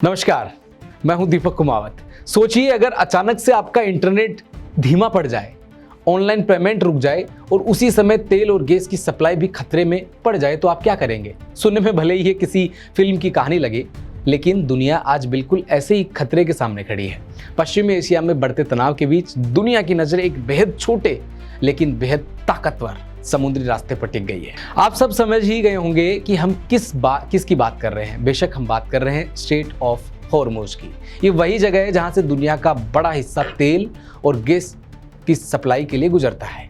नमस्कार, मैं हूं दीपक कुमावत। सोचिए अगर अचानक से आपका इंटरनेट धीमा पड़ जाए, ऑनलाइन पेमेंट रुक जाए और उसी समय तेल और गैस की सप्लाई भी खतरे में पड़ जाए तो आप क्या करेंगे? सुनने में भले ही ये किसी फिल्म की कहानी लगे, लेकिन दुनिया आज बिल्कुल ऐसे ही खतरे के सामने खड़ी है। पश्चिमी एशिया में बढ़ते तनाव के बीच दुनिया की नजर एक बेहद छोटे लेकिन बेहद ताकतवर समुद्री रास्ते पर टिक गई है। आप सब समझ ही गए होंगे कि हम किसकी बात कर रहे हैं। बेशक हम बात कर रहे हैं स्ट्रेट ऑफ हॉर्मुज की। ये वही जगह है जहां से दुनिया का बड़ा हिस्सा तेल और गैस की सप्लाई के लिए गुजरता है।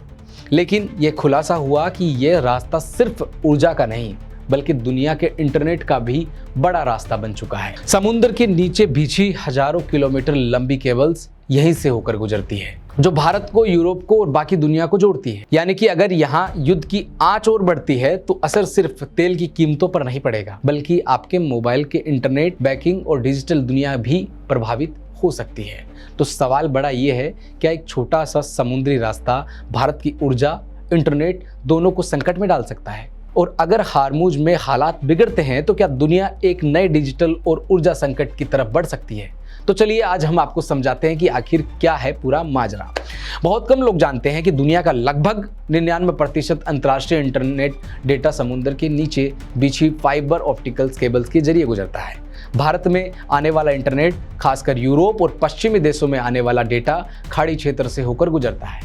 लेकिन यह खुलासा हुआ कि यह रास्ता सिर्फ ऊर्जा का नहीं बल्कि दुनिया के इंटरनेट का भी बड़ा रास्ता बन चुका है। समुद्र के नीचे बिछी हजारों किलोमीटर लंबी केबल्स यहीं से होकर गुजरती है, जो भारत को, यूरोप को और बाकी दुनिया को जोड़ती है। यानी कि अगर यहाँ युद्ध की आंच और बढ़ती है तो असर सिर्फ तेल की कीमतों पर नहीं पड़ेगा, बल्कि आपके मोबाइल के इंटरनेट, बैंकिंग और डिजिटल दुनिया भी प्रभावित हो सकती है। तो सवाल बड़ा ये है, क्या एक छोटा सा समुद्री रास्ता भारत की ऊर्जा, इंटरनेट दोनों को संकट में डाल सकता है? और अगर हार्मुज में हालात बिगड़ते हैं तो क्या दुनिया एक नए डिजिटल और ऊर्जा संकट की तरफ बढ़ सकती है? तो चलिए आज हम आपको समझाते हैं कि आखिर क्या है पूरा माजरा। बहुत कम लोग जानते हैं कि दुनिया का लगभग 99% अंतर्राष्ट्रीय इंटरनेट डेटा समुद्र के नीचे बिछी फाइबर ऑप्टिकल्स केबल्स के जरिए गुजरता है। भारत में आने वाला इंटरनेट, खासकर यूरोप और पश्चिमी देशों में आने वाला डेटा खाड़ी क्षेत्र से होकर गुजरता है।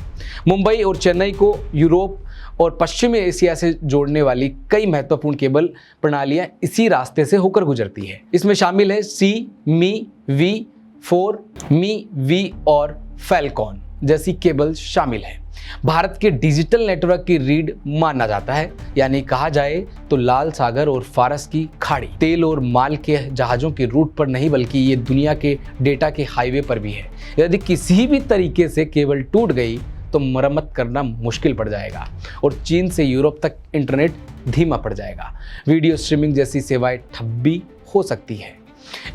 मुंबई और चेन्नई को यूरोप और पश्चिमी एशिया से जोड़ने वाली कई महत्वपूर्ण केबल प्रणालियां इसी रास्ते से होकर गुजरती है। इसमें शामिल है सी, मी, वी, 4, मी, वी और फैल्कॉन जैसी केबल शामिल है। भारत के डिजिटल नेटवर्क की रीढ़ माना जाता है, यानी कहा जाए तो लाल सागर और फारस की खाड़ी तेल और माल के जहाज़ों के रूट पर नहीं बल्कि ये दुनिया के डेटा के हाईवे पर भी है। यदि किसी भी तरीके से केबल टूट गई तो मरम्मत करना मुश्किल पड़ जाएगा और चीन से यूरोप तक इंटरनेट धीमा पड़ जाएगा। वीडियो स्ट्रीमिंग जैसी सेवाएं ठप भी हो सकती है।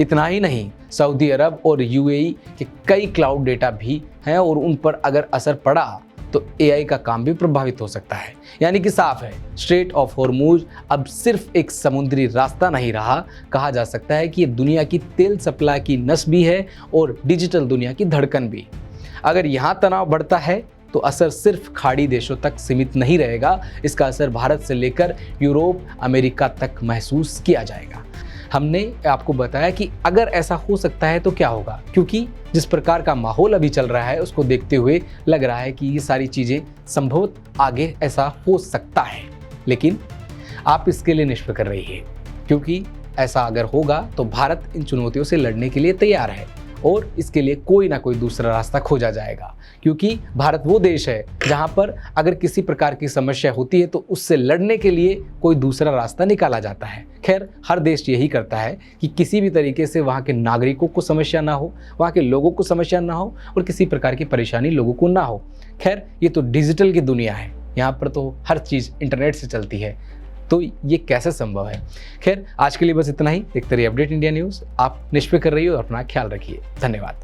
इतना ही नहीं, सऊदी अरब और यूएई के कई क्लाउड डेटा भी हैं और उन पर अगर असर पड़ा तो एआई का काम भी प्रभावित हो सकता है। यानी कि साफ है, स्ट्रेट ऑफ हॉर्मुज अब सिर्फ एक समुद्री रास्ता नहीं रहा, कहा जा सकता है कि ये दुनिया की तेल सप्लाई की नस भी है और डिजिटल दुनिया की धड़कन भी। अगर यहाँ तनाव बढ़ता है तो असर सिर्फ खाड़ी देशों तक सीमित नहीं रहेगा, इसका असर भारत से लेकर यूरोप, अमेरिका तक महसूस किया जाएगा। हमने आपको बताया कि अगर ऐसा हो सकता है तो क्या होगा, क्योंकि जिस प्रकार का माहौल अभी चल रहा है उसको देखते हुए लग रहा है कि ये सारी चीज़ें संभवतः आगे ऐसा हो सकता है। लेकिन आप इसके लिए निष्फिक्र रहिए, क्योंकि ऐसा अगर होगा तो भारत इन चुनौतियों से लड़ने के लिए तैयार है और इसके लिए कोई ना कोई दूसरा रास्ता खोजा जाएगा। क्योंकि भारत वो देश है जहां पर अगर किसी प्रकार की समस्या होती है तो उससे लड़ने के लिए कोई दूसरा रास्ता निकाला जाता है। खैर, हर देश यही करता है कि किसी भी तरीके से वहां के नागरिकों को समस्या ना हो, वहां के लोगों को समस्या ना हो और किसी प्रकार की परेशानी लोगों को ना हो। खैर, ये तो डिजिटल की दुनिया है, यहाँ पर तो हर चीज़ इंटरनेट से चलती है, तो ये कैसे संभव है? खैर, आज के लिए बस इतना ही। देखते रहिए अपडेट इंडिया न्यूज़। आप निष्फिक्र रहिए और अपना ख्याल रखिए। धन्यवाद।